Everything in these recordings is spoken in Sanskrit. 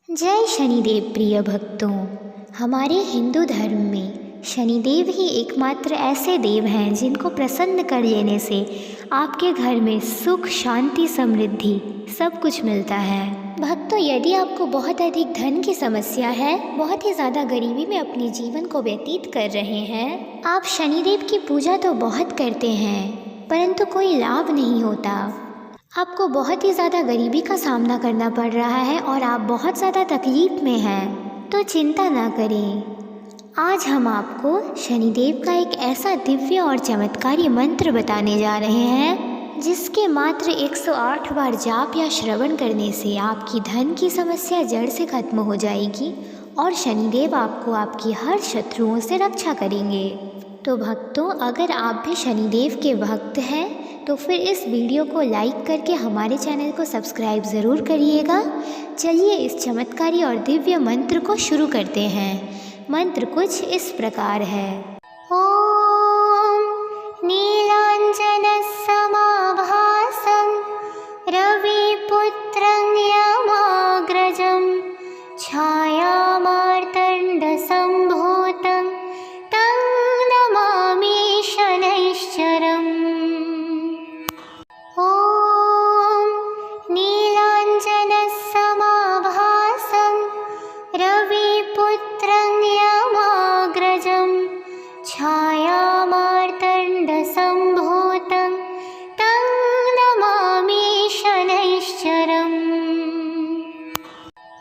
जय शनिदेव प्रिय भक्तों। हमारे हिंदू धर्म में शनिदेव ही एकमात्र ऐसे देव हैं जिनको प्रसन्न कर लेने से आपके घर में सुख, शांति, समृद्धि सब कुछ मिलता है। भक्तों, यदि आपको बहुत अधिक धन की समस्या है, बहुत ही ज़्यादा गरीबी में अपने जीवन को व्यतीत कर रहे हैं, आप शनिदेव की पूजा तो बहुत करते हैं परंतु कोई लाभ नहीं होता, आपको बहुत ही ज़्यादा गरीबी का सामना करना पड़ रहा है और आप बहुत ज़्यादा तकलीफ़ में हैं, तो चिंता ना करें। आज हम आपको शनिदेव का एक ऐसा दिव्य और चमत्कारी मंत्र बताने जा रहे हैं जिसके मात्र 108 बार जाप या श्रवण करने से आपकी धन की समस्या जड़ से खत्म हो जाएगी और शनिदेव आपको आपकी हर शत्रुओं से रक्षा करेंगे। तो भक्तों, अगर आप भी शनिदेव के भक्त हैं तो फिर इस वीडियो को लाइक करके हमारे चैनल को सब्सक्राइब ज़रूर करिएगा। चलिए इस चमत्कारी और दिव्य मंत्र को शुरू करते हैं। मंत्र कुछ इस प्रकार है। ओम नीलांजन समाभासं रविपुत्रं यमाग्रजं छायामार्तण्ड संभूतं तं नमामि शनैश्चरम्। ओम नीलांजन समाभासं रविपुत्रं यमाग्रजं छायामार्तण्ड संभूतं तं नमामि शनैश्चरम्।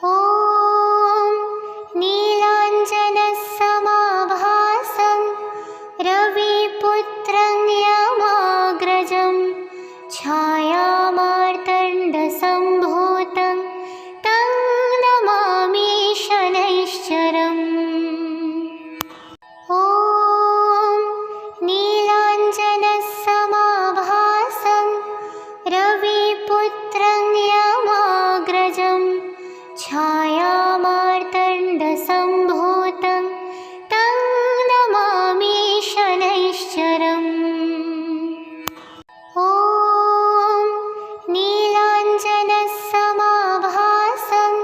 ओम नीलांजन समाभासं रविपुत्रं यमाग्रजं छायामार्तण्ड संभूतं तं नमामि शनैश्चरम्। ओम नीलांजन समाभासं रविपुत्रं यमाग्रजं छायामार्तण्ड संभूतं तं नमामि शनैश्चरम्। ओम नीलांजन समाभासं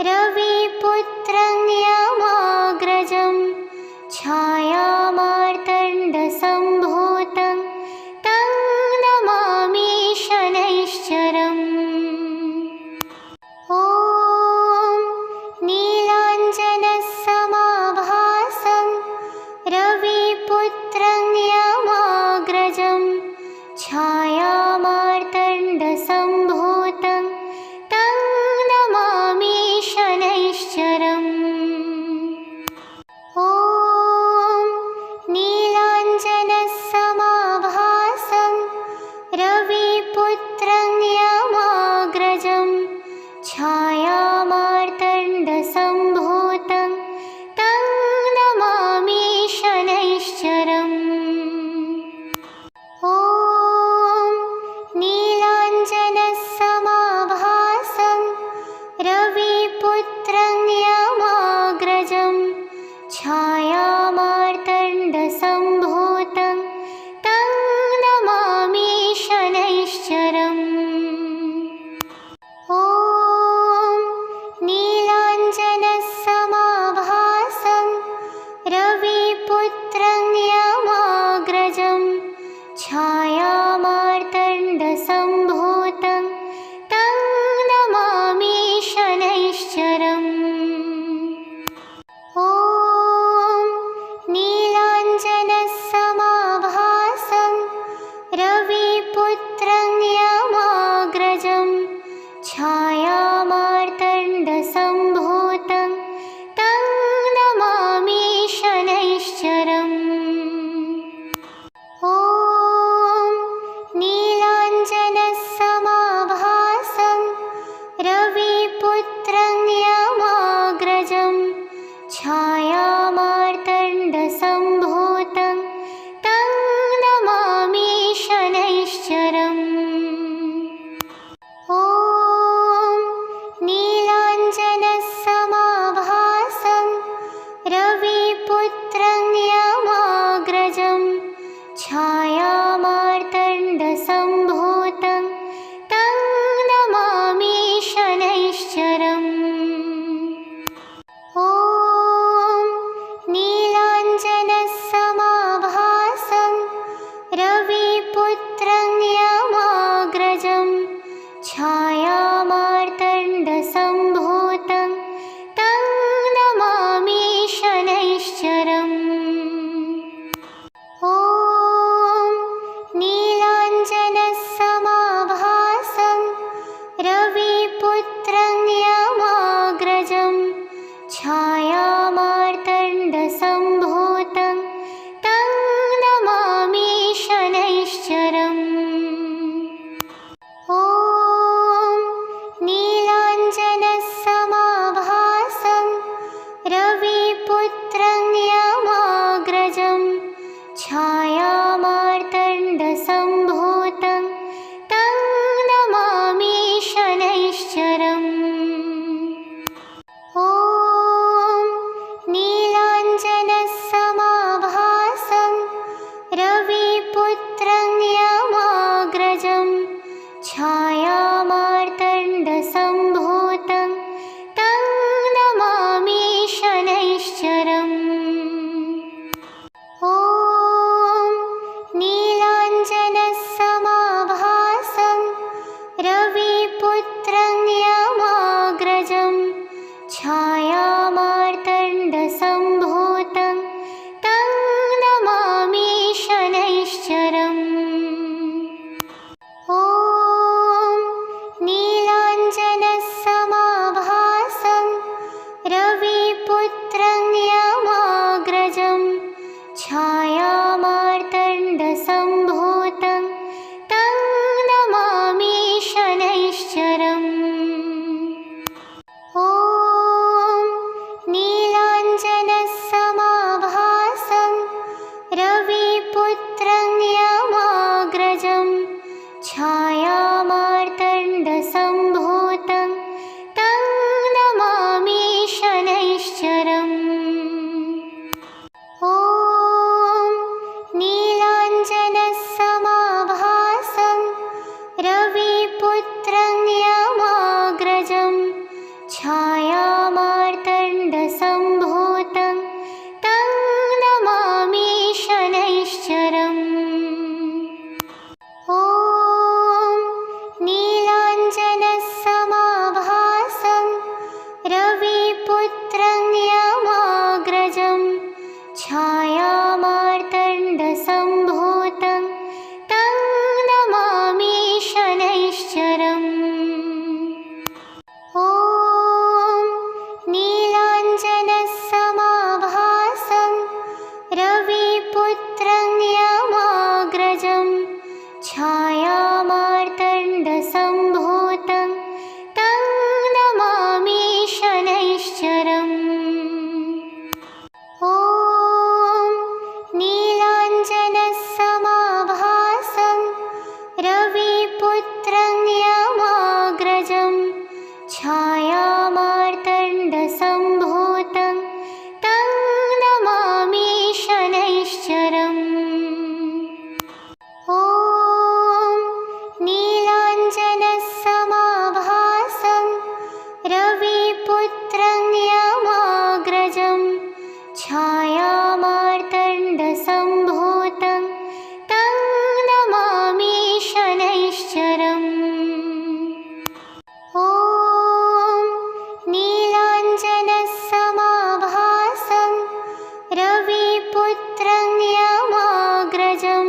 रविपुत्रं यमाग्रजं छायामार्तण्ड संभूतं तं नमामि शनैश्चरम्। ओम नीलांजन समाभासं रविपुत्रं यमाग्रजं छायामार्तण्ड संभूतं तं नमामि शनैश्चरम्। ओम नीलांजन समाभासं रविपुत्रं यमाग्रजं छायामार्तण्ड संभूतं तं नमामि शनैश्चरम्। ओम नीलांजन समाभासं रविपुत्रं यमाग्रजं छायामार्तण्ड संभूतं तं नमामि शनैश्चरम्। ओम नीलांजन समाभासं रविपुत्रं यमाग्रजं छायामार्तण्ड संभूतं तं नमामि शनैश्चरम्। ओम नीलांजन समाभासं रविपुत्रं यमाग्रजं छायामार्तण्ड संभूतं तं नमामि शनैश्चरम्। ओम नीलांजन समाभासं रविपुत्रं यमाग्रजं छायामार्तण्ड संभूतं तं नमामि शनैश्चरम्। ओम नीलांजन समाभासं रविपुत्रं यमाग्रजं छायामार्तण्ड संभूतं तं नमामि शनैश्चरम्। छायामार्तण्डसम्भूतं तं नमामि शनैश्चरम्। ॐ नीलाञ्जनसमाभासं रविपुत्रं यमाग्रजं छायामार्तण्डसम्भूतं तं नमामि शनैश्चरम्। ॐ नीलाञ्जनसमाभासं रविपुत्रं यमाग्रजं छायामार्तण्डसम्भूतं तं नमामि शनैश्चरम्। ॐ नीलाञ्जनसमाभासं रविपुत्रं यमाग्रजं छायामार्तण्डसम्भूतं तं नमामि शनैश्चरम्। ॐ नीलाञ्जनसमाभासं रविपुत्रं यमाग्रजं छायामार्तण्डसम्भूतं तं नमामि शनैश्चरम्। ॐ नीलाञ्जनसमाभासं रविपुत्रं यमाग्रजं छायामार्तण्डसम्भूतं तं नमामि शनैश्चरम्। ॐ नीलाञ्जनसमाभासं रविपुत्रं यमाग्रजं छायामार्तण्डसम्भूतं तं नमामि शनैश्चरम्। ॐ नीलाञ्जनसमाभासं रविपुत्रं यमाग्रजं छायामार्तण्डसम्भूतं तं नमामि शनैश्चरम्। ॐ नीलाञ्जनसमाभासं रविपुत्रं यमाग्रजं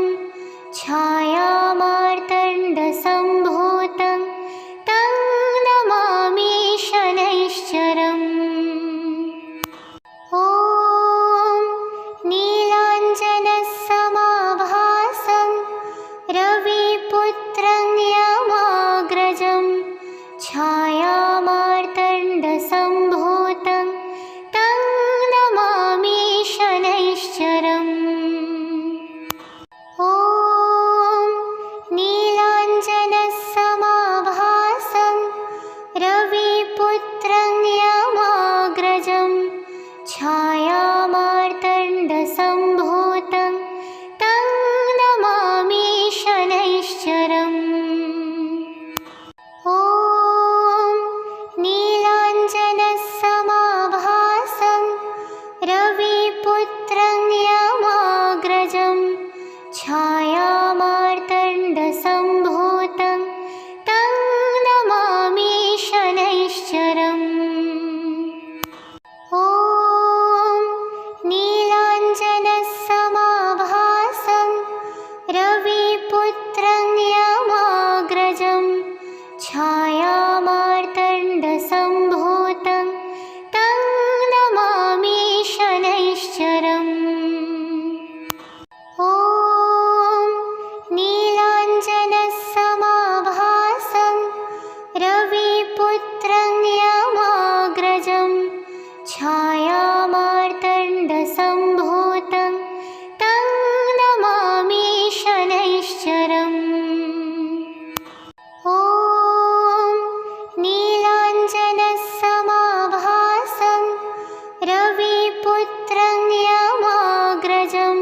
छायामार्तण्डसम्भूतं तं नमामि शनैश्चरम्। ॐ नीलाञ्जनसमाभासं रविपुत्रं यमाग्रजं छायामार्तण्डसम्भूतं तं नमामि शनैश्चरम्। ॐ नीलाञ्जनसमाभासं रविपुत्रं यमाग्रजं छायामार्तण्डसम्भूतं तं नमामि शनैश्चरम्। ॐ नीलाञ्जनसमाभासं रविपुत्रं यमाग्रजं छायामार्तण्डसम्भूतं तं नमामि शनैश्चरम्। ॐ नीलाञ्जनसमाभासं रविपुत्रं यमाग्रजं छायामार्तण्डसम्भूतं तं नमामि शनैश्चरम्। ॐ नीलाञ्जनसमाभासं रविपुत्रं यमाग्रजं छायामार्तण्डसम्भूतं तं नमामि शनैश्चरम्। ॐ नीलाञ्जनसमाभासं रविपुत्रं यमाग्रजं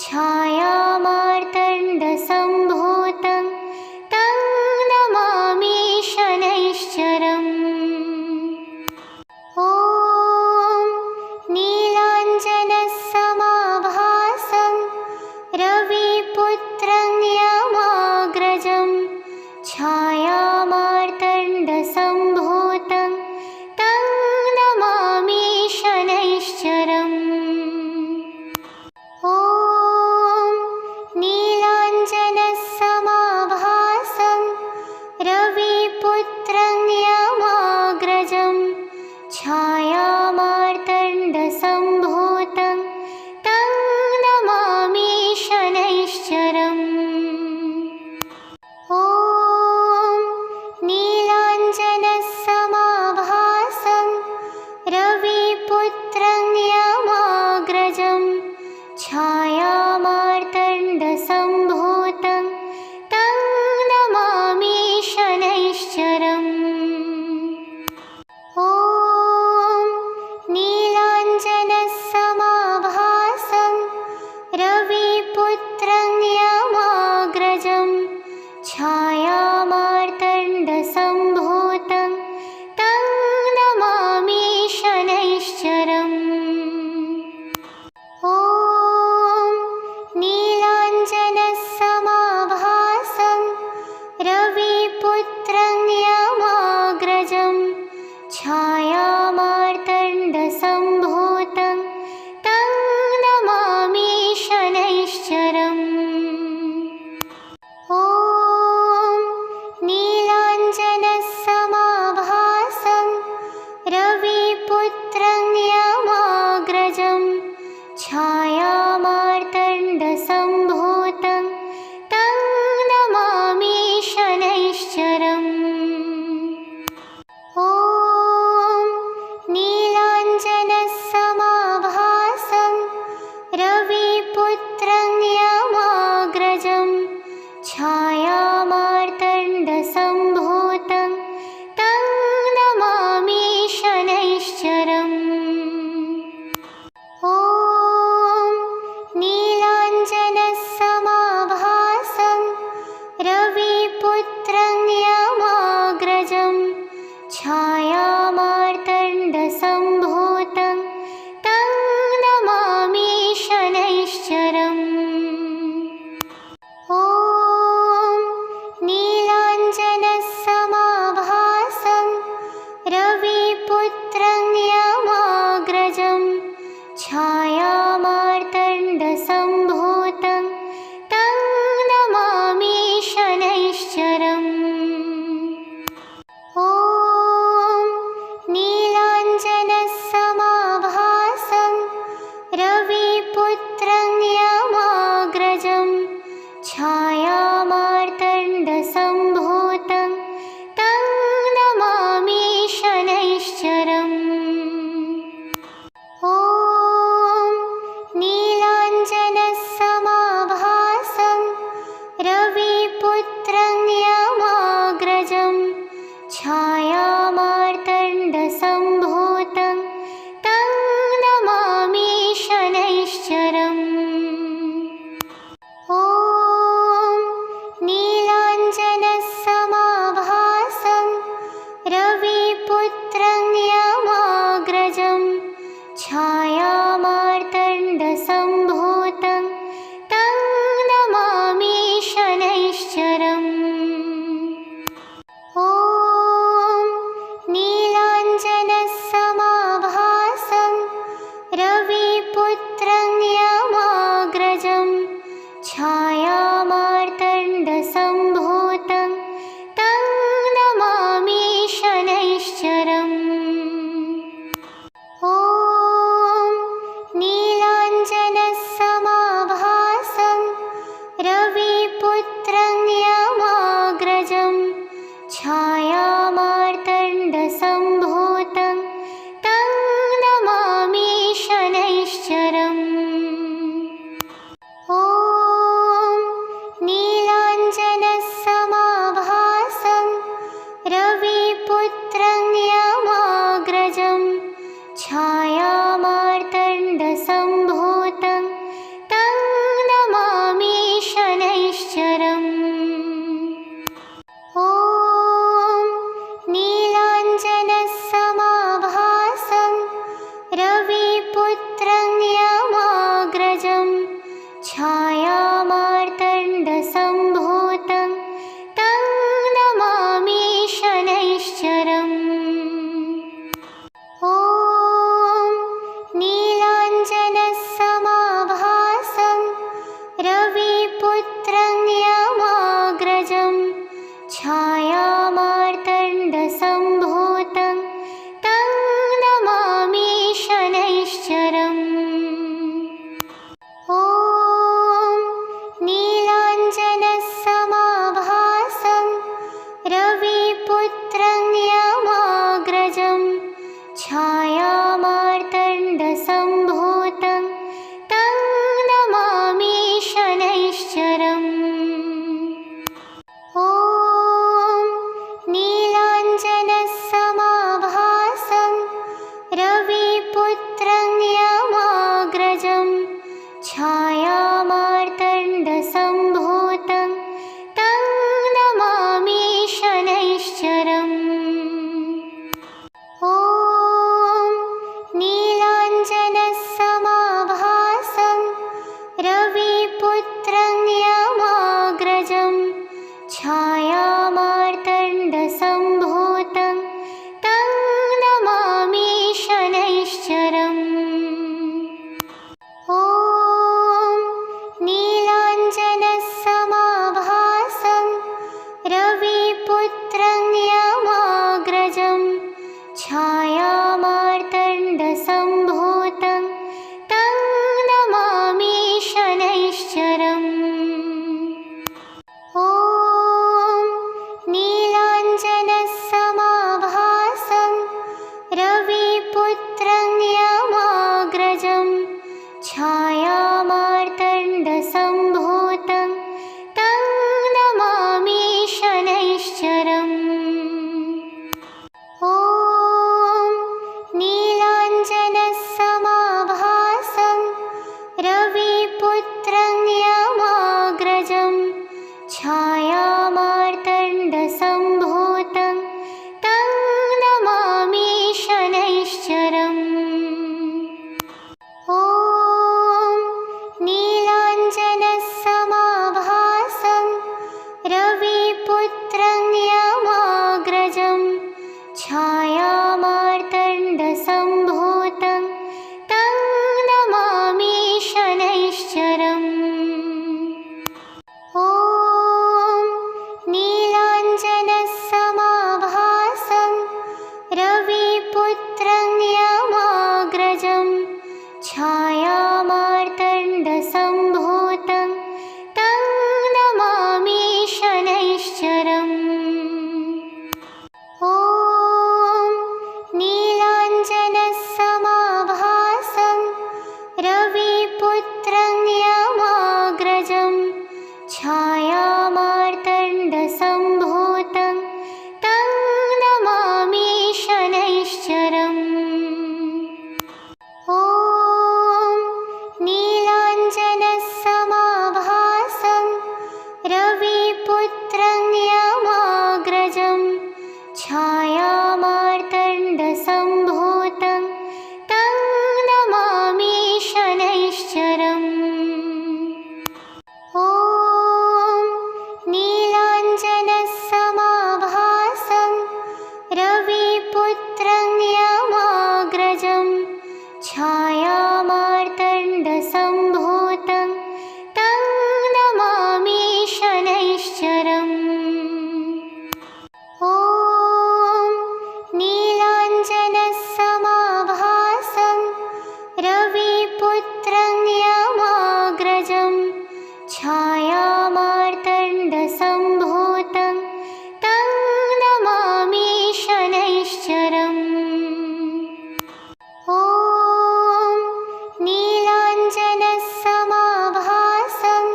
छायामार्तण्डसम्भूतं तं नमामि शनैश्चरम्। ॐ मार्तण्डसम्भूतं तं नमामि शनैश्चरम्। ॐ नीलाञ्जनसमाभासं रविपुत्रं यमाग्रजं छायामार्तण्डसम्भूतं तं नमामि शनैश्चरम्। ॐ नीलाञ्जनसमाभासं रविपुत्रं यमाग्रजं छायामार्तण्डसम्भूतं तं नमामि शनैश्चरम्। ॐ नीलाञ्जनसमाभासं रविपुत्रं यमाग्रजं छायामार्तण्डसम्भूतं तं नमामि शनैश्चरम्। ॐ नीलाञ्जनसमाभासं रविपुत्रं यमाग्रजं छायामार्तण्डसम्भूतं तं नमामि शनैश्चरम्। ॐ नीलाञ्जनसमाभासं रविपुत्रं यमाग्रजं छायामार्तण्डसम्भूतं तं नमामि शनैश्चरम्। ॐ नीलाञ्जनसमाभासं रविपुत्रं यमाग्रजं छायामार्तण्डसम्भूतं तं नमामि शनैश्चरम्। ॐ नीलाञ्जनसमाभासं रविपुत्रं यमाग्रजं छायामार्तण्डसम्भूतं तं नमामि शनैश्चरम्। ॐ नीलाञ्जनसमाभासं रविपुत्रं यमाग्रजं छायामार्तण्डसम्भूतं तं नमामि शनैश्चरम्। ॐ नीलाञ्जनसमाभासं रविपुत्रं यमाग्रजं छायामार्तण्डसम्भूतं तं नमामि शनैश्चरम्। ॐ नीलाञ्जनसमाभासं रविपुत्रं यमाग्रजं छायामार्तण्डसम्भूतं तं नमामि शनैश्चरम्। ॐ नीलाञ्जनसमाभासं रविपुत्रं यमाग्रजं छायामार्तण्डसम्भूतं तं नमामि शनैश्चरम्। ॐ नीलाञ्जनसमाभासं रविपुत्रं यमाग्रजं छायामार्तण्डसम्भूतं तं नमामि शनैश्चरम्। ॐ नीलाञ्जनसमाभासं रविपुत्रं यमाग्रजं छायामार्तण्डसम्भूतं तं नमामि शनैश्चरम्। ॐ नीलाञ्जनसमाभासं रविपुत्रं यमाग्रजं छायामार्तण्डसम्भूतं तं नमामि शनैश्चरम्। ॐ नीलाञ्जनसमाभासं रविपुत्रं यमाग्रजं छायामार्तण्डसम्भूतं तं नमामि शनैश्चरम्। शनैश्चरम्। ॐ नीलाञ्जनसमाभासं रविपुत्रं यमाग्रजं छायामार्तण्डसम्भूतं तं नमामि शनैश्चरम्। ॐ नीलाञ्जनसमाभासं रविपुत्रं यमाग्रजं छायामार्तण्डसम्भूतं तं नमामि शनैश्चरम्। ॐ नीलाञ्जनसमाभासं रविपुत्रं यमाग्रजं छायामार्तण्डसम्भूतं तं नमामि शनैश्चरम्। ॐ नीलाञ्जनसमाभासं रविपुत्रं यमाग्रजं छायामार्तण्डसम्भूतं तं नमामि शनैश्चरम्। ॐ नीलाञ्जनसमाभासं रविपुत्रं यमाग्रजं छायामार्तण्डसम्भूतं तं नमामि शनैश्चरम्। ॐ नीलाञ्जनसमाभासं रविपुत्रं यमाग्रजं छायामार्तण्डसम्भूतं तं नमामि शनैश्चरम्। ॐ नीलाञ्जनसमाभासं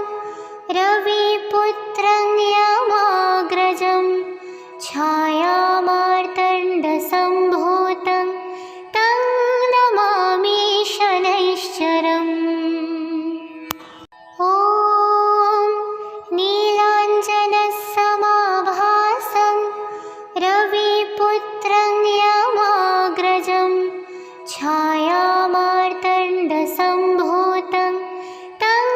रविपुत्रं यमाग्रजं छायामार्तण्डसम्भूतं तं नमामि शनैश्चरम्। ॐ नीलाञ्जनसमाभासं रविपुत्रं यमाग्रजं छायामार्तण्डसम्भूतं तं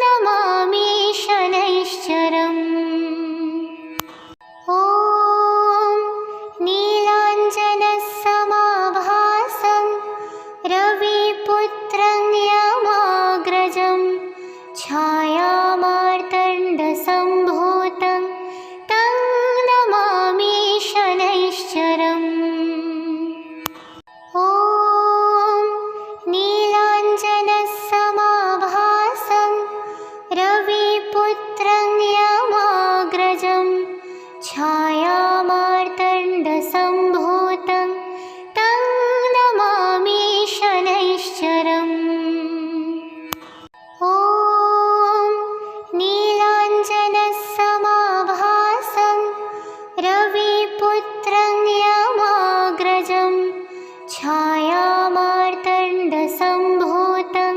नमामि शनैश्चरम्। ॐ नीलाञ्जनसमाभासं रविपुत्रं यमाग्रजं छायामार्तण्डसम्भूतं तं नमामि शनैश्चरम्। ॐ नीलाञ्जनसमाभासं रविपुत्रं यमाग्रजं छायामार्तण्डसम्भूतं तं नमामि शनैश्चरम्। ॐ नीलाञ्जनसमाभासं रविपुत्रं यमाग्रजं छायामार्तण्डसम्भूतं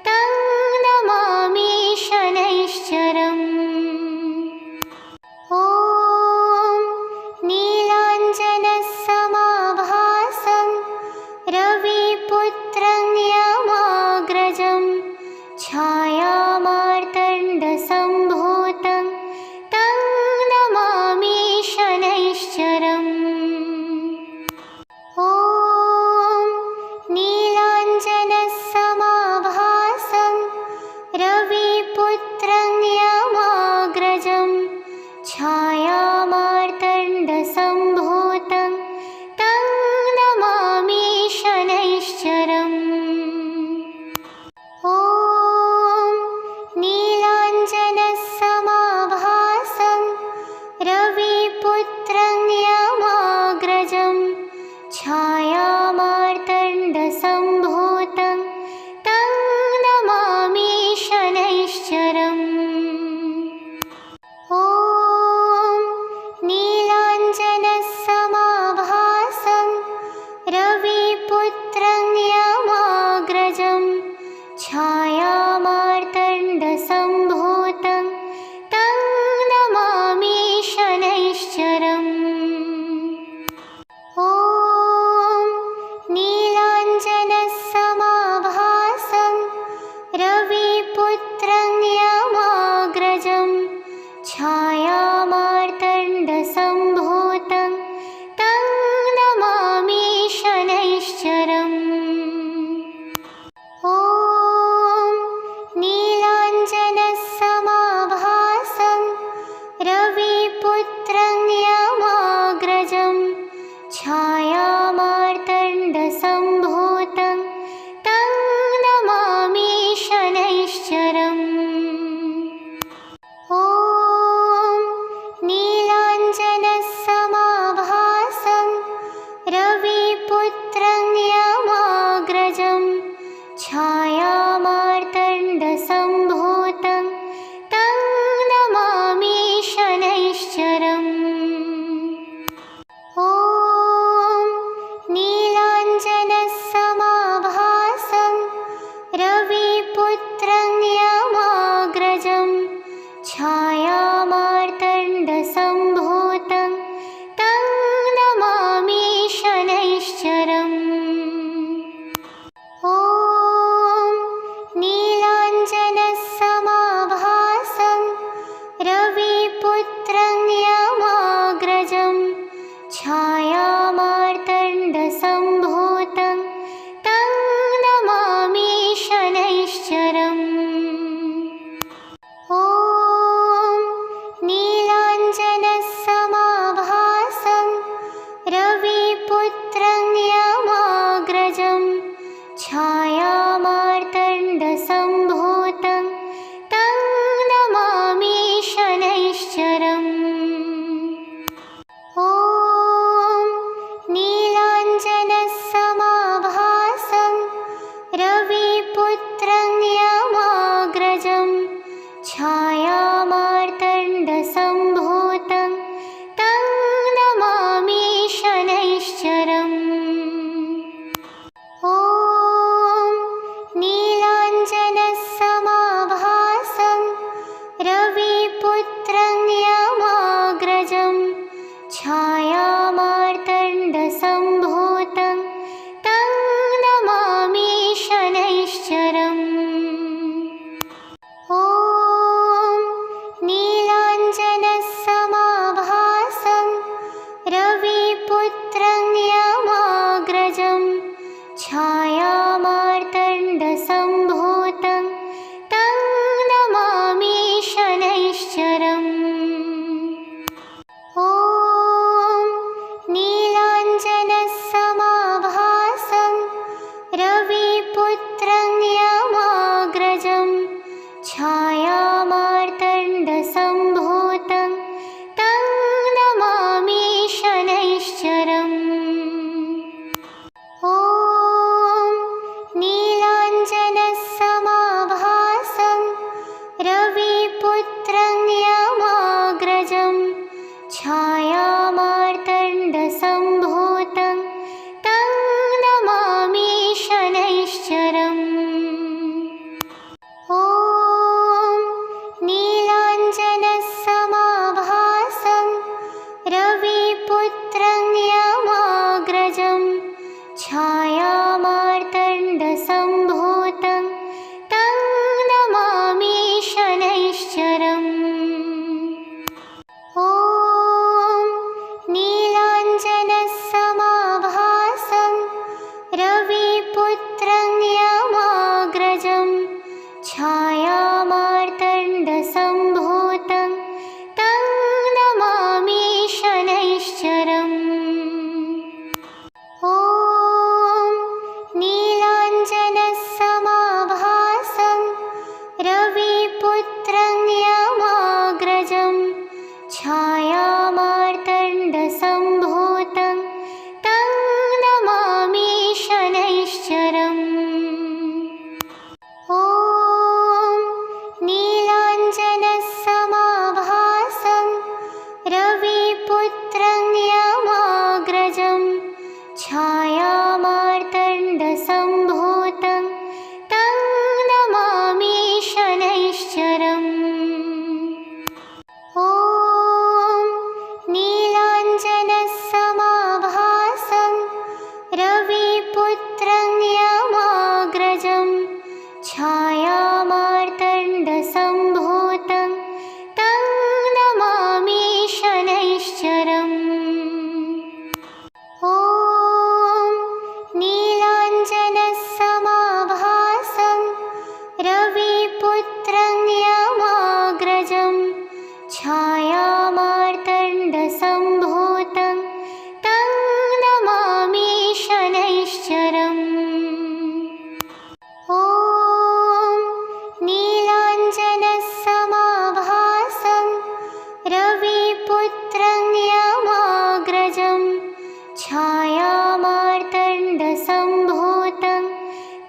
तं नमामि शनैश्चरम्। ॐ नीलाञ्जनसमाभासं रविपुत्रं यमाग्रजं छायामार्तण्डसम्भूतं तं नमामि शनैश्चरम्। ॐ नीलाञ्जनसमाभासं रविपुत्रं यमाग्रजं छायामार्तण्डसम्भूतं तं नमामि शनैश्चरम्। ॐ नीलाञ्जनसमाभासं रविपुत्रं यमाग्रजं छायामार्तण्डसम्भूतं तं नमामि शनैश्चरम्। ॐ नीलाञ्जनसमाभासं रविपुत्रं यमाग्रजं छायामार्तण्डसम्भूतं तं नमामि शनैश्चरम्। ॐ नीला मार्तण्डसम्भूतं तं नमामि शनैश्चरम्। ॐ नीलाञ्जनसमाभासं रविपुत्रं यमाग्रजं छायामार्तण्डसम्भूतं तं नमामि शनैश्चरम्। ॐ नीलाञ्जनसमाभासं रविपुत्रं यमाग्रजं छायामार्तण्डसम्भूतं तं नमामि शनैश्चरम्। ॐ नीलाञ्जनसमाभासं रविपुत्रं यमाग्रजं छायामार्तण्डसम्भूतं तं नमामि शनैश्चरम्। ॐ नीलाञ्जनसमाभासं रविपुत्रं यमाग्रजं छायामार्तण्डसम्भूतं तं नमामि शनैश्चरम्। ॐ नीलाञ्जनसमाभासं रविपुत्रं यमाग्रजं छायामार्तण्डसम्भूतं तं नमामि शनैश्चरम्। ॐ नीलाञ्जनसमाभासं रविपुत्रं यमाग्रजं छायामार्तण्डसम्भूतं तं नमामि शनैश्चरम्। ॐ नीलाञ्जनसमाभासं रविपुत्रं यमाग्रजं छायामार्तण्डसम्भूतं तं नमामि शनैश्चरम्। ॐ नीलाञ्जनसमाभासं रविपुत्रं यमाग्रजं छायामार्तण्डसम्भूतं तं नमामि शनैश्चरम्। ॐ नीलाञ्जनसमाभासं रविपुत्रं यमाग्रजं छायामार्तण्डसम्भूतं तं नमामि शनैश्चरम्। ॐ नीलाञ्जनसमाभासं रविपुत्रं यमाग्रजं छायामार्तण्डसम्भूतं तं नमामि शनैश्चरम्। ॐ नीलाञ्जनसमाभासं रविपुत्रं यमाग्रजं छायामार्तण्डसम्भूतं तं नमामि शनैश्चरम्। ॐ नीलाञ्जनसमाभासं रविपुत्रं यमाग्रजं छायामार्तण्डसम्भूतं तं नमामि शनैश्चरम्।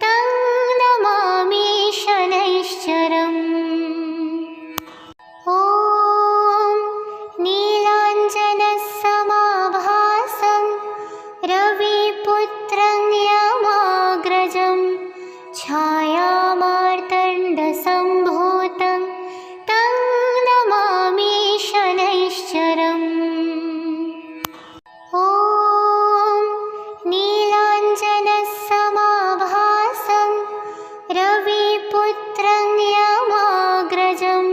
तं नमामि शनैश्चरम्। ॐ नीलाञ्जनसमाभासं रविपुत्रं यमाग्रजं छायामार्तण्डसम्भूतं तं नमामि शनैश्चरम्। ॐ नीलाञ्जनसमाभासं रविपुत्रं यमाग्रजं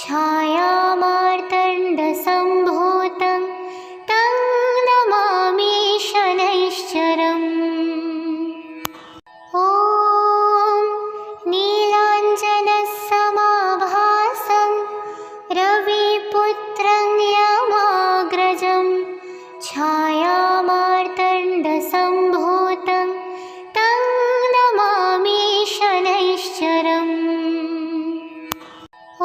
छायामार्तण्डसम्भूतं तं नमामि शनैश्चरम्। ॐ नीलाञ्जनसमाभासं रविपुत्रं यमाग्रजं छायामार्तण्डसम्भूतं तं नमामि शनैश्चरम्। ॐ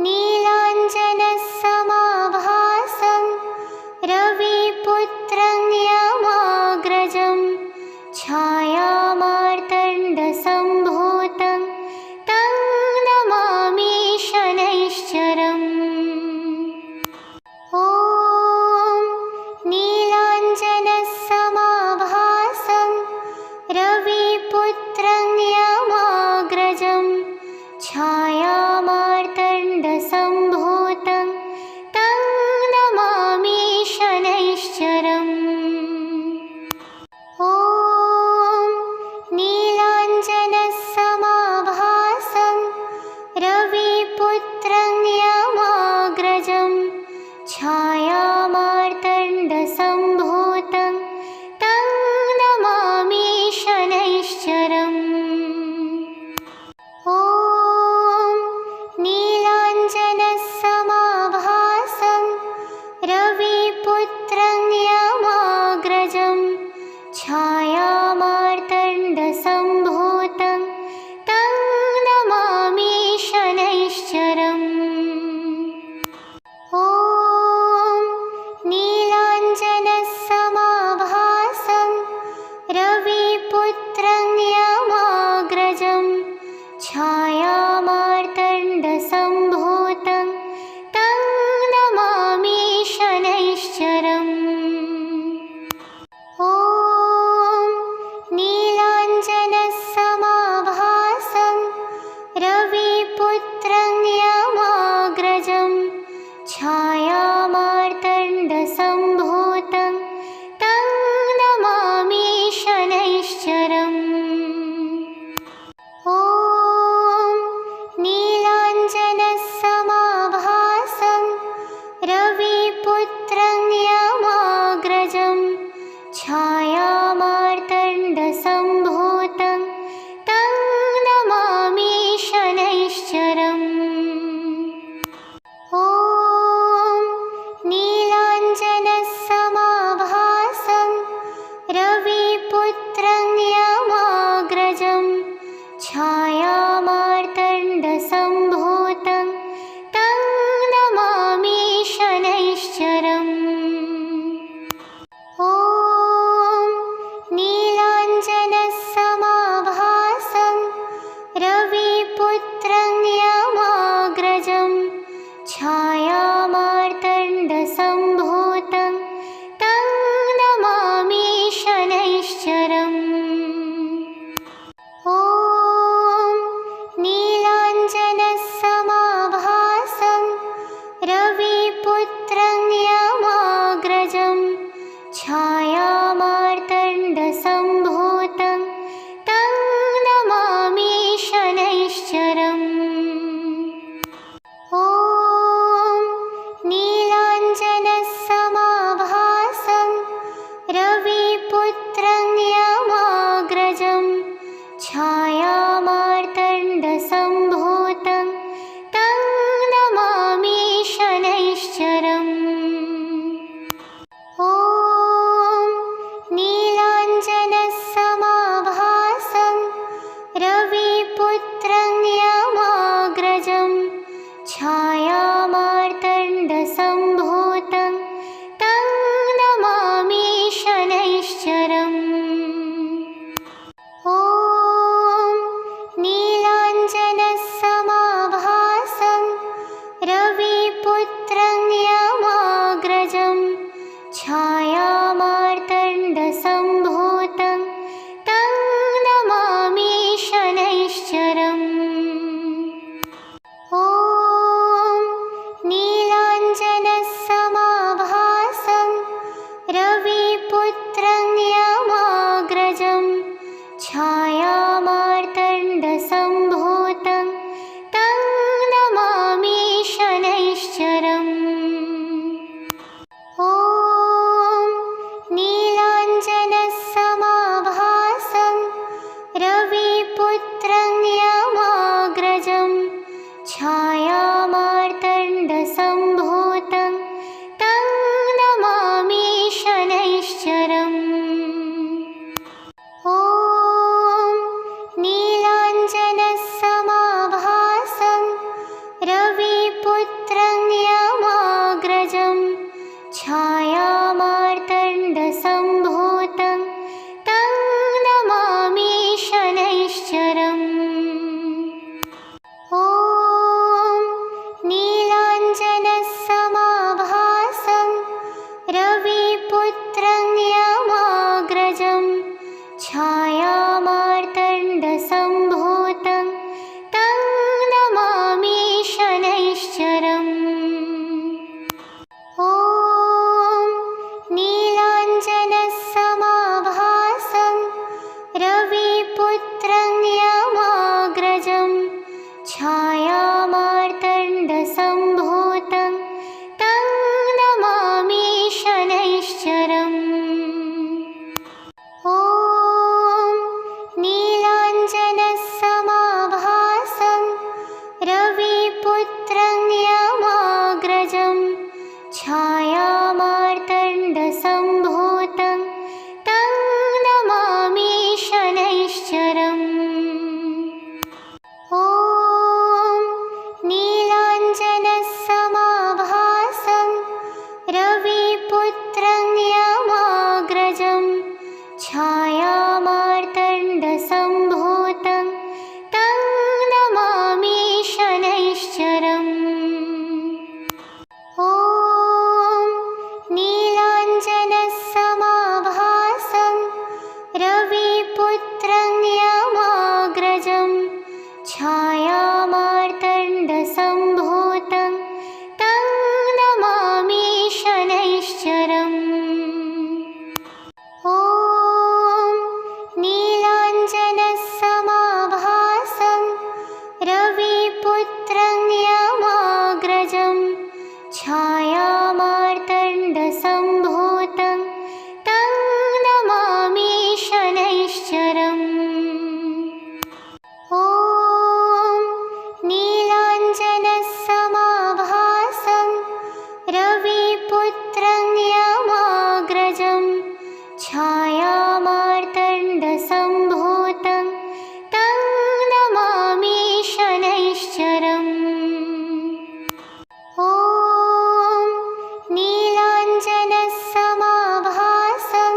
नीलाञ्जनसमाभासं रविपुत्रं यमाग्रजं छायामार्तण्डसम्भूतं तं नमामि शनैश्चरम्। ॐ नीलाञ्जनसमाभासं रविपुत्रं यमाग्रजं छायामार्तण्डसम्भूतं तं नमामि शनैश्चरम्। ॐ नीलाञ्जनसमाभासं रविपुत्रं यमाग्रजं छायामार्तण्डसम्भूतं तं नमामि शनैश्चरम्। ॐ नीलाञ्जनसमाभासं रविपुत्रं यमाग्रजं छायामार्तण्डसम्भूतं तं नमामि शनैश्चरम्। ॐ नीलाञ्जनसमाभासं रविपुत्रं यमाग्रजं छायामार्तण्डसम्भूतं तं नमामि शनैश्चरम्। ॐ नीलाञ्जनसमाभासं रविपुत्रं यमाग्रजं छायामार्तण्डसम्भूतं तं नमामि शनैश्चरम्। ॐ नीलाञ्जनसमाभासं रविपुत्रं यमाग्रजं छायामार्तण्डसम्भूतं तं नमामि शनैश्चरम्। ॐ नीलाञ्जनसमाभासं रविपुत्रं यमाग्रजं छायामार्तण्डसम्भूतं तं नमामि शनैश्चरम्। ॐ नीलाञ्जनसमाभासं रविपुत्रं यमाग्रजं छायामार्तण्डसम्भूतं तं नमामि शनैश्चरम्। ॐ नीलाञ्जनसमाभासं रविपुत्रं यमाग्रजं छायामार्तण्डसम्भूतं तं नमामि शनैश्चरम्। ॐ नीलाञ्जनसमाभासं रविपुत्रं यमाग्रजं छायामार्तण्डसम्भूतं तं नमामि शनैश्चरम्। ॐ नीलाञ्जनसमाभासं यमाग्रजं छायामार्तण्डसम्भूतं तं नमामि शनैश्चरम्। ॐ नीलाञ्जनसमाभासं रविपुत्रं यमाग्रजं छायामार्तण्डसम्भूतं तं नमामि शनैश्चरम्। ॐ नीलाञ्जनसमाभासं रविपुत्रं यमाग्रजं छायामार्तण्डसम्भूतं तं नमामि शनैश्चरम्। ॐ नीलाञ्जनसमाभासं रविपुत्रं यमाग्रजं छायामार्तण्डसम्भूतं तं नमामि शनैश्चरम्। ॐ नीलाञ्जनसमाभासं रविपुत्रं यमाग्रजं छायामार्तण्डसम्भूतं तं नमामि शनैश्चरम्। ॐ नीलाञ्जनसमाभासं रविपुत्रं यमाग्रजं छायामार्तण्डसम्भूतं तं नमामि शनैश्चरम्। ॐ नीलाञ्जनसमाभासं रविपुत्रं यमाग्रजं छायामार्तण्डसम्भूतं तं नमामि शनैश्चरम्। ॐ नीलाञ्जनसमाभासं रविपुत्रं यमाग्रजं छायामार्तण्डसम्भूतं तं नमामि शनैश्चरम्। ॐ नीलाञ्जनसमाभासं रविपुत्रं यमाग्रजं छायामार्तण्डसम्भूतं तं नमामि शनैश्चरम्। ॐ नीलाञ्जनसमाभासं रविपुत्रं यमाग्रजं छायामार्तण्डसम्भूतं तं नमामि शनैश्चरम्। ॐ नीलाञ्जनसमाभासं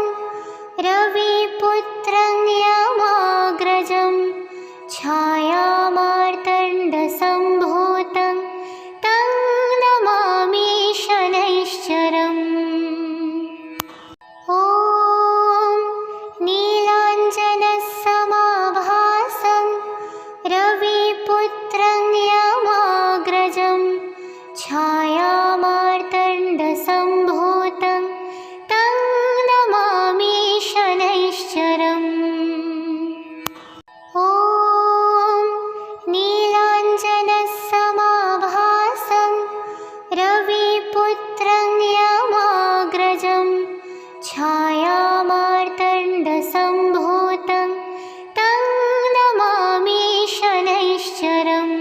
रविपुत्रं यमाग्रजं छायामार्तण्डसम्भूतं तं नमामि शनैश्चरम्। ॐ नीलाञ्जनसमाभासं रविपुत्रं यमाग्रजं छायामार्तण्डसम्भूतं तं नमामि शनैश्चरम्। ॐ नीलाञ्जनसमाभासं रविपुत्रं यमाग्रजं छायामार्तण्डसम्भूतं तं नमामि शनैश्चरम्।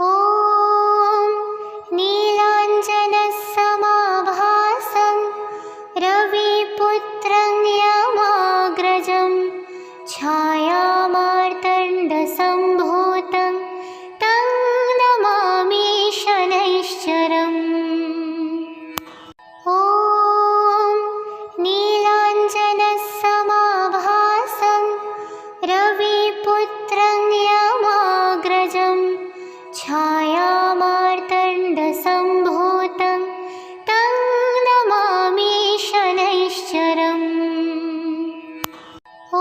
ॐ नीलाञ्जनसमाभासं रविपुत्रं यमाग्रजं छायामार्तण्डसम्भूतं तं नमामि शनैश्चरम्। ॐ नीलाञ्जनसमाभासं रविपुत्रं यमाग्रजं छायामार्तण्डसम्भूतं तं नमामि शनैश्चरम्। ॐ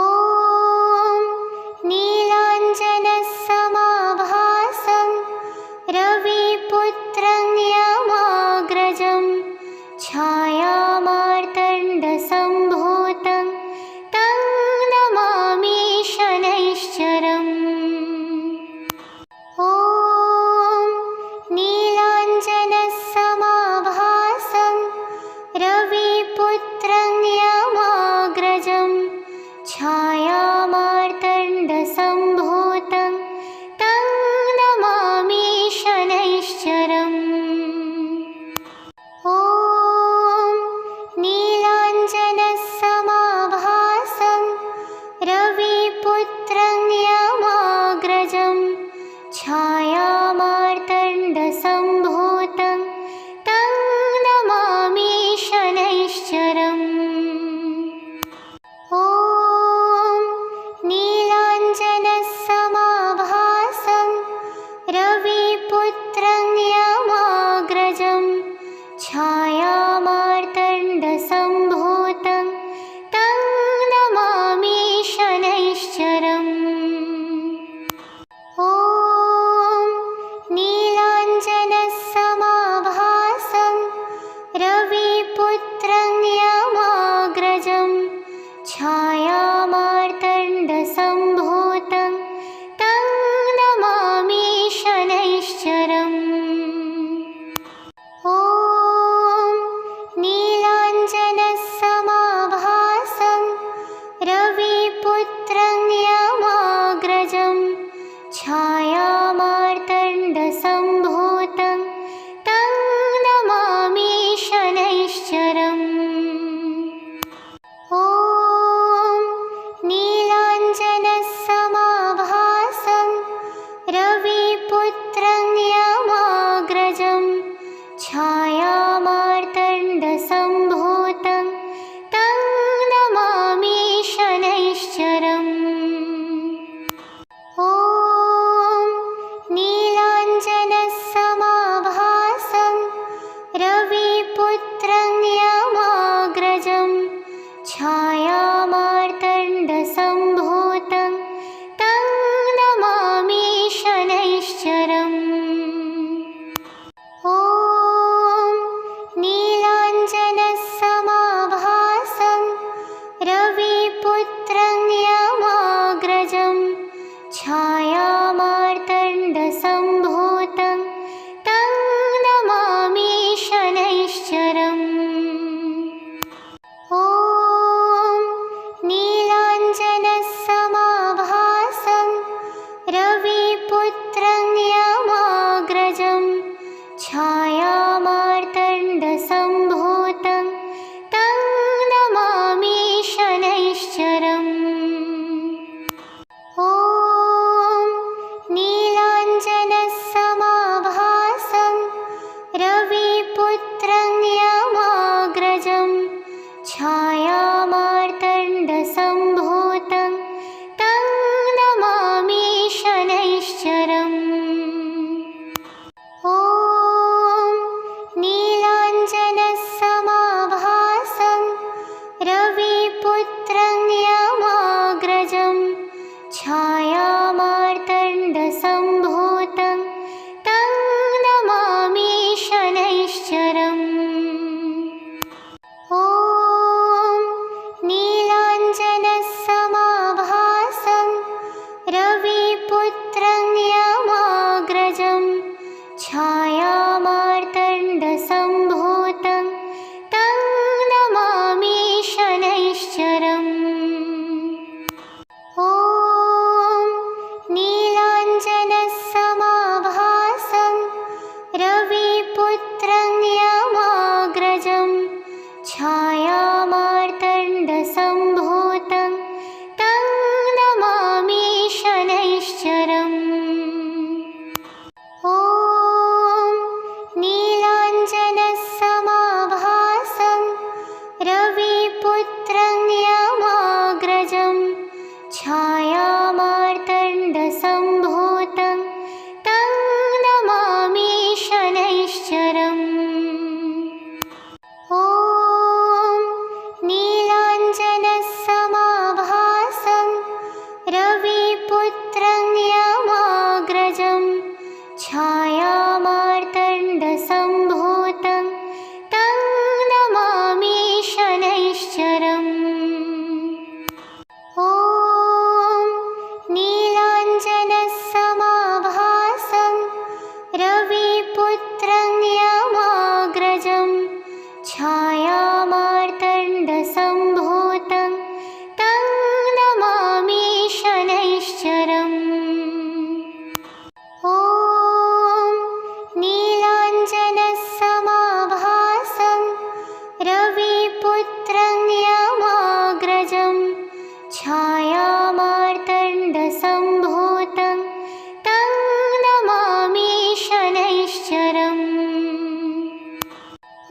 छायामार्तण्डसम्भूतं तं नमामि शनैश्चरम्। ॐ नीलाञ्जनसमाभासं रविपुत्रं यमाग्रजं छायामार्तण्डसम्भूतं तं नमामि शनैश्चरम्। ॐ नीलाञ्जनसमाभासं रविपुत्रं यमाग्रजं छायामार्तण्डसम्भूतं तं नमामि शनैश्चरम्। ॐ नीलाञ्जनसमाभासं रविपुत्रं यमाग्रजं छायामार्तण्डसम्भूतं तं नमामि शनैश्चरम्। ॐ नीलाञ्जनसमाभासं रविपुत्रं यमाग्रजं छायामार्तण्डसम्भूतं तं नमामि शनैश्चरम्। ॐ नीलाञ्जनसमाभासं रविपुत्रं यमाग्रजं छायामार्तण्डसम्भूतं तं नमामि शनैश्चरम्। ॐ नीलाञ्जनसमाभासं रविपुत्रं यमाग्रजं छायामार्तण्डसम्भूतं तं नमामि शनैश्चरम्। ॐ नीलाञ्जनसमाभासं रविपुत्रं यमाग्रजं छायामार्तण्डसम्भूतं तं नमामि शनैश्चरम्। ॐ नीलाञ्जनसमाभासं रविपुत्रं यमाग्रजं छायामार्तण्डसम्भूतं तं नमामि शनैश्चरम्। ॐ नीलाञ्जनसमाभासं रविपुत्रं यमाग्रजं छायामार्तण्डसम्भूतं तं नमामि शनैश्चरम्। ॐ नीलाञ्जनसमाभासं रविपुत्रं यमाग्रजं छायामार्तण्डसम्भूतं तं नमामि शनैश्चरम्। ॐ नीलाञ्जनसमाभासं रविपुत्रं यमाग्रजं छायामार्तण्डसम्भूतं तं नमामि शनैश्चरम्। ॐ नीलाञ्जनसमाभासं रविपुत्रं यमाग्रजं छायामार्तण्डसम्भूतं तं नमामि शनैश्चरम्। ॐ नीलाञ्जनसमाभासं रविपुत्रं यमाग्रजं छायामार्तण्डसम्भूतं तं नमामि शनैश्चरम्।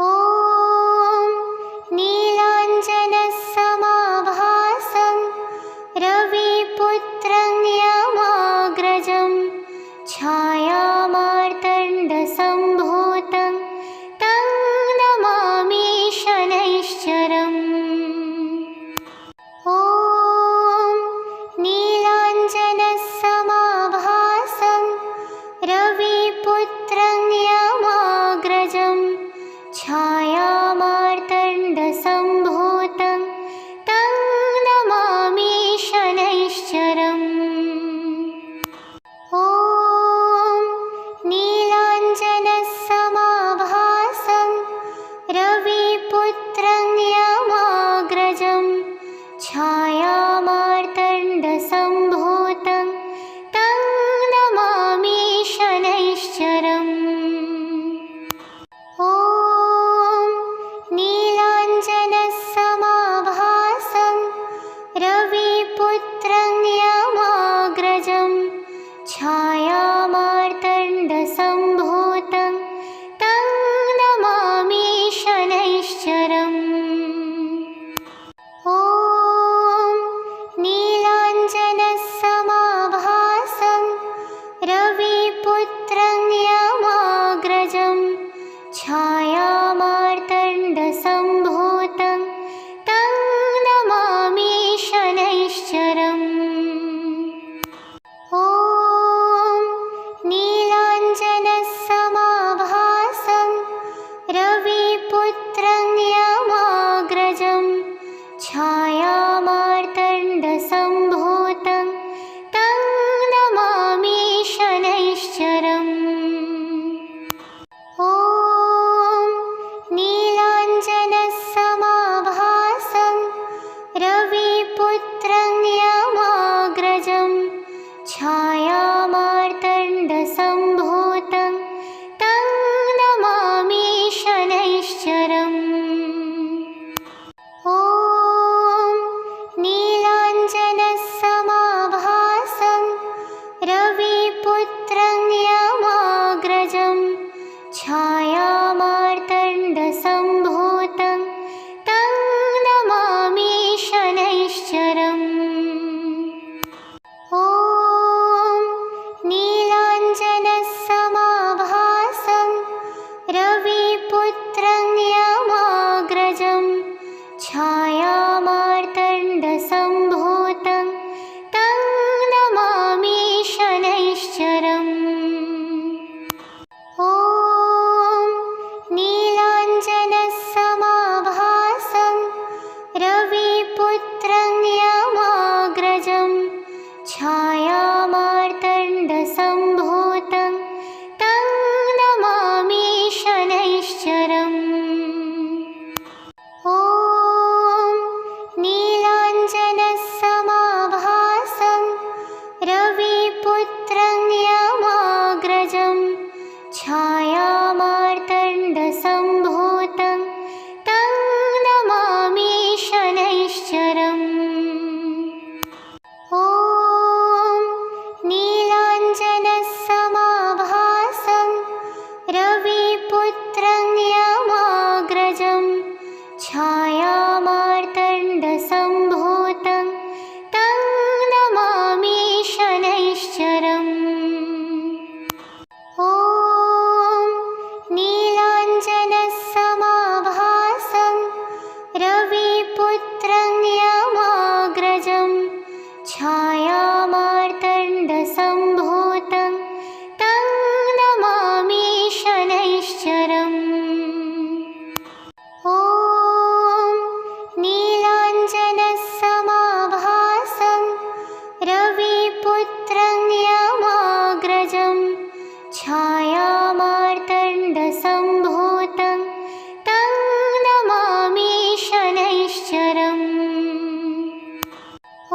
ॐ नीलाञ्जनसमाभासं रविपुत्रं यमाग्रजं छायामार्तण्डसम्भूतं तं नमामि शनैश्चरम्। ॐ छायामार्तण्डसम्भूतं तं नमामि शनैश्चरम्। ॐ नीलाञ्जनसमाभासं रविपुत्रं यमाग्रजं छायामार्तण्डसम्भूतं तं नमामि शनैश्चरम्। ॐ नीलाञ्जनसमाभासं रविपुत्रं यमाग्रजं छायामार्तण्डसम्भूतं तं नमामि शनैश्चरम्। ॐ नीलाञ्जनसमाभासं रविपुत्रं यमाग्रजं छायामार्तण्डसम्भूतं तं नमामि शनैश्चरम्। ॐ नीलाञ्जनसमाभासं रविपुत्रं यमाग्रजं छायामार्तण्डसम्भूतं तं नमामि शनैश्चरम्। ॐ नीलाञ्जनसमाभासं रविपुत्रं यमाग्रजं छायामार्तण्डसम्भूतं तं नमामि शनैश्चरम्। ॐ नीलाञ्जनसमाभासं रविपुत्रं यमाग्रजं छायामार्तण्डसम्भूतं तं नमामि शनैश्चरम्। ॐ नीलाञ्जनसमाभासं रविपुत्रं यमाग्रजं छायामार्तण्डसम्भूतं तं नमामि शनैश्चरम्। ॐ नीलाञ्जनसमाभासं रविपुत्रं यमाग्रजं छायामार्तण्डसम्भूतं तं नमामि शनैश्चरम्। ॐ नीलाञ्जनसमाभासं रविपुत्रं यमाग्रजं छायामार्तण्डसम्भूतं तं नमामि शनैश्चरम्। ॐ नीलाञ्जनसमाभासं रविपुत्रं यमाग्रजं छायामार्तण्डसम्भूतं तं नमामि शनैश्चरम्। ॐ नीलाञ्जनसमाभासं रविपुत्रं यमाग्रजं छायामार्तण्डसम्भूतं तं नमामि शनैश्चरम्। ॐ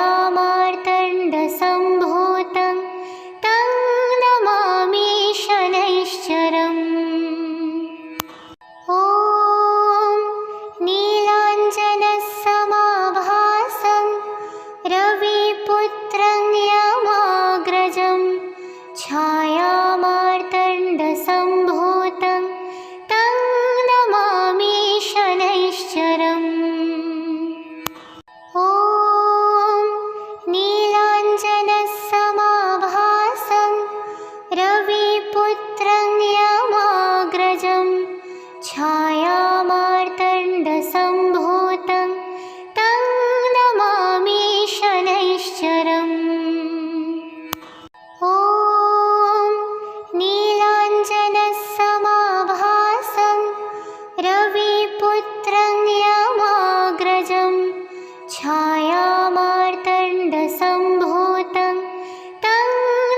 छायामार्तण्डसम्भूतं तं नमामि शनैश्चरम्। ॐ नीलाञ्जनसमाभासं रविपुत्रं यमाग्रजं छायामार्तण्डसम्भूतं तं नमामि शनैश्चरम्। ॐ नीलाञ्जनसमाभासं रविपुत्रं यमाग्रजं छायामार्तण्डसम्भूतं तं नमामि शनैश्चरम्। ॐ नीलाञ्जनसमाभासं रविपुत्रं यमाग्रजं छायामार्तण्डसम्भूतं तं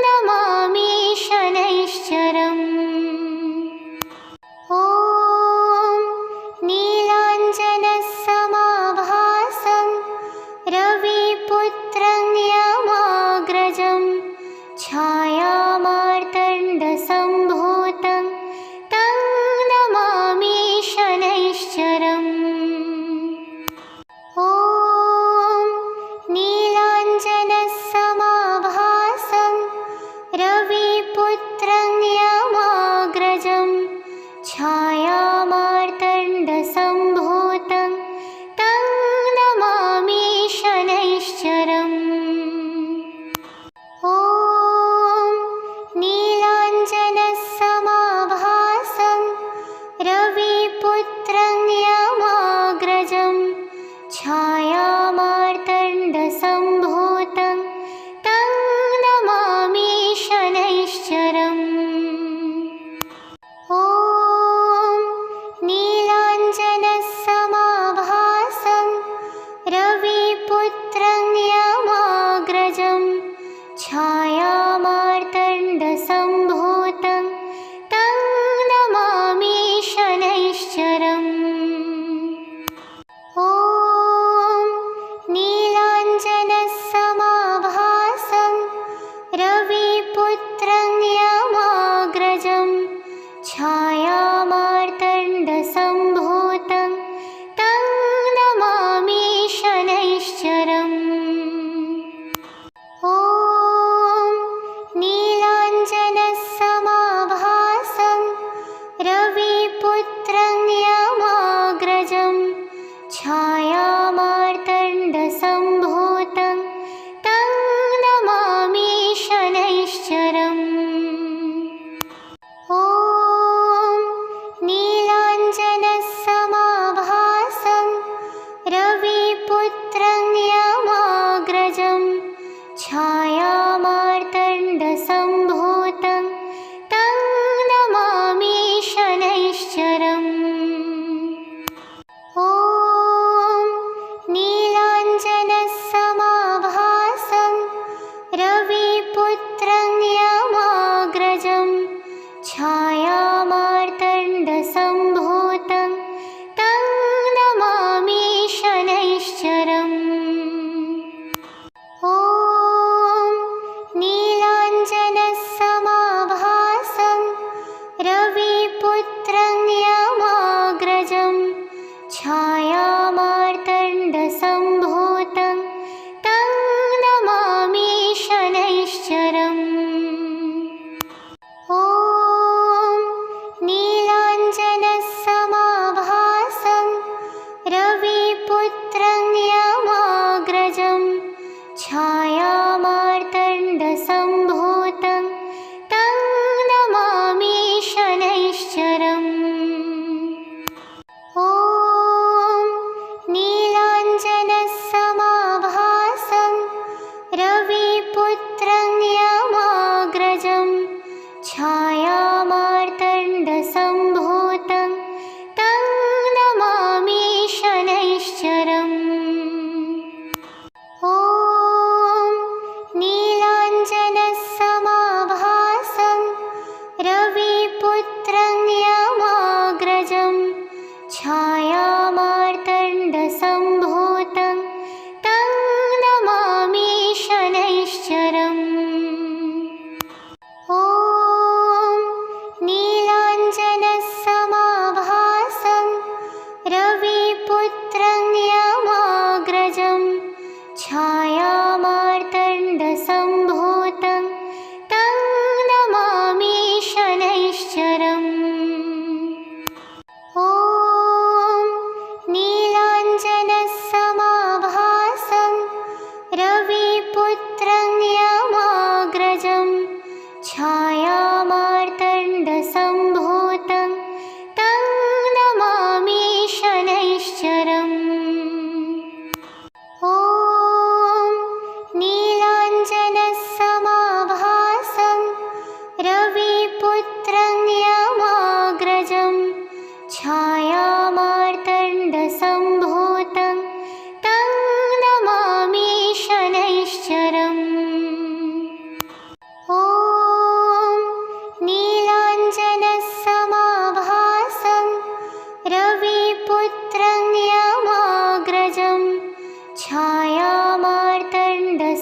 नमामि शनैश्चरम्। ॐ नीलाञ्जनसमाभासं रविपुत्रं यमाग्रजं छायामार्तण्डसम्भूतं तं नमामि शनैश्चरम्। ॐ नीलाञ्जनसमाभासं रविपुत्रं यमाग्रजं छायामार्तण्डसम्भूतं तं नमामि शनैश्चरम्। ॐ नीलाञ्जनसमाभासं रविपुत्रं यमाग्रजं छायामार्तण्डसम्भूतं तं नमामि शनैश्चरम्। ॐ नीलाञ्जनसमाभासं रविपुत्रं यमाग्रजं छायामार्तण्डसम्भूतं तं नमामि शनैश्चरम्। ॐ नीलाञ्जनसमाभासं रविपुत्रं यमाग्रजं छायामार्तण्डसम्भूतं तं नमामि शनैश्चरम्। ॐ नीलाञ्जनसमाभासं रविपुत्रं यमाग्रजं छायामार्तण्डसम्भूतं तं नमामि शनैश्चरम्। ॐ नीलाञ्जनसमाभासं रविपुत्रं यमाग्रजं छायामार्तण्डसम्भूतं तं नमामि शनैश्चरम्। ॐ नीलाञ्जनसमाभासं रविपुत्रं यमाग्रजं छायामार्तण्डसम्भूतं तं नमामि शनैश्चरम्। ॐ नीलाञ्जनसमाभासं रविपुत्रं यमाग्रजं छायामार्तण्डसम्भूतं तं नमामि शनैश्चरम्। ॐ नीलाञ्जनसमाभासं रविपुत्रं यमाग्रजं छायामार्तण्डसम्भूतं तं नमामि शनैश्चरम्। ॐ नीलाञ्जनसमाभासं रविपुत्रं यमाग्रजं छायामार्तण्डसम्भूतं तं नमामि शनैश्चरम्। ॐ नीलाञ्जनसमाभासं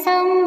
संवत्सरं